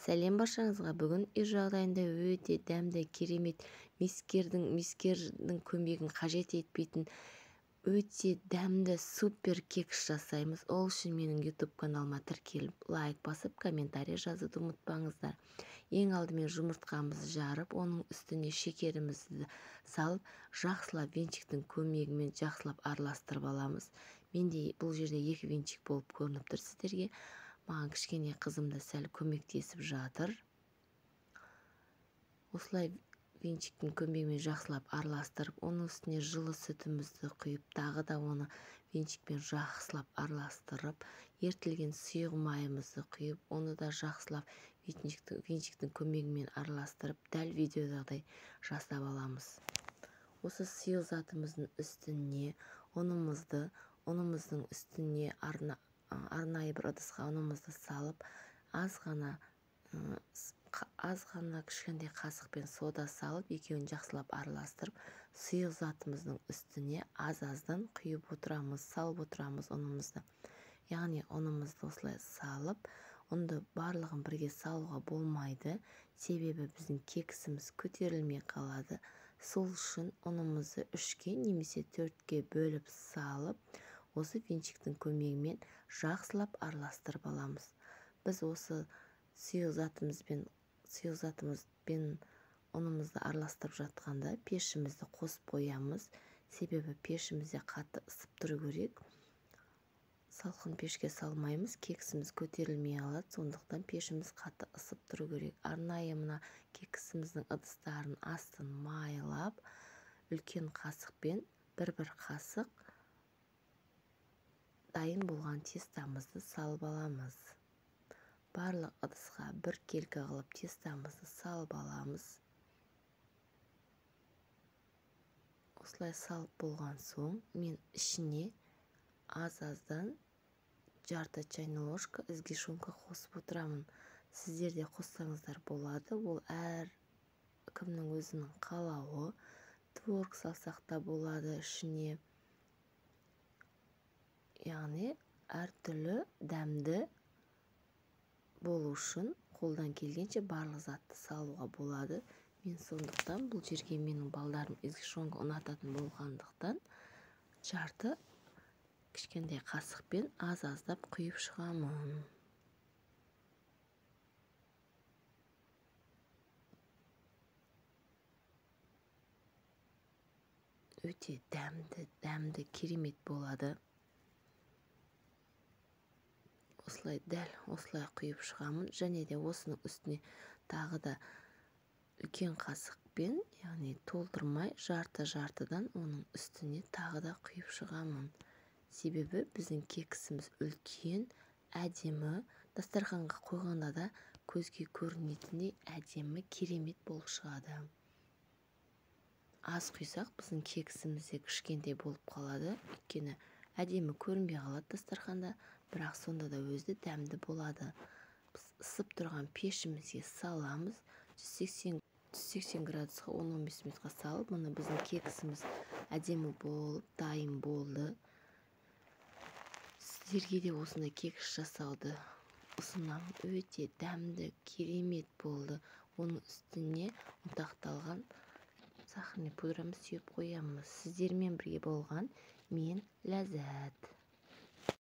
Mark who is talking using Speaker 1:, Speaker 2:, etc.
Speaker 1: Сәлем баршаңызға. Бүгін үй жағдайында өте дәмді, керемет, мискердің көмегін қажет етпейтін өте дәмді супер кекс жасаймыз. Ол үшін менің YouTube каналыма тіркеліп, лайк басып, комментарий жазуды ұмытпаңыздар. Ең алдымен жұмыртқамызды жарып, оның үстіне шекерімізді салып, жақсылап венчиктің көмегімен жақсылап араластырып аламыз. Менде бұл жерде 2 венчик болып көрініп тұр сіздерге. Маған кішкене қызым да сәл көмектесіп жатыр. Осылай венчиктің көмегімен жақсылап араластырып, оның үстіне жылы сүтімізді құйып, тағы да оны венчикпен жақсылап араластырып, ертілген сұйық майымызды құйып, оны да жақсылап венчиктің көмегімен араластырып, дәл видеодағыдай жасап аламыз. Осы сұйық затымыздың үстіне ұнымыздың үстіне арнайы бір ыдысқа ұнымызды салып, аз ғана кішкентай қасықпен сода салып, екеуін жақсылап араластырып, сұйық затымыздың үстіне аз-аздан құйып отырамыз, салып отырамыз ұнымызды. Яғни ұнымызды осылай салып, ұнды барлығын бірге салуға болмайды, себебі біздің кексіміз көтерілмей қалады. Сол үшін ұнымызды 3-ке немесе 4-ке бөліп салып, осы венчиктің көмегімен жақсылап араластырып аламыз. Біз осы сұйық затымызбен ұнымызды араластырып жатқанда пешімізді қосып қоямыз. Себебі пешімізде қатты ысып тұру керек. Салқын пешке салмаймыз, кексіміз көтерілмей алады, сондықтан пешіміз қатты ысып тұру керек. Арнайы мына кексіміздің ыдыстарын астын майлап, үлкен қасықпен бір қасық дайын болған тестамызды салып аламыз. Барлық ыдысқа бір келкі қылып тестамызды салып аламыз. Осылай салып болған соң, мен ішіне аз-аздан жарты чайный ложка сгущенка қосып отырамын. Сіздер де қоссаңыздар болады. Ол әр кімнің өзінің қалауы. Творог салсақ та болады ішіне. Яғни әртүрлі дәмді болу үшін қолдан келгенше барлық затты салуға болады. Мен сондықтан бұл жерге менің балдарым сгущенка ұнататын болғандықтан жарты кішкентай қасықпен аз-аздап құйып шығамын. Өте дәмді, керемет болады. Осылай құйып шығамын. Және де осының үстіне тағы да үлкен қасықпен, яғни толтырмай жарты-жартыдан оның үстіне тағы да құйып шығамын. Себебі біздің кексіміз үлкен, әдемі, дастарханға қойғанда да көзге көрінетіндей әдемі, керемет болып шығады. Аз құйсақ, біздің кексіміз де кішкентай болып қалады. Өйткені әдемі көрінбей қалады дастарханда, бірақ сонда да өзі дәмді болады. Біз ысып тұрған пешімізге саламыз. 180 градусқа 10-15 минутқа салып, мұны біздің кексіміз әдемі болып, дайын болды. Сіздерге де осындай кекс жасауды ұсынамын. Өте дәмді, керемет болды. Оның үстіне ұнтақталған сахарный пудрамыз сүйіп қоямыз. Сіздермен бірге болған мен Ләззат.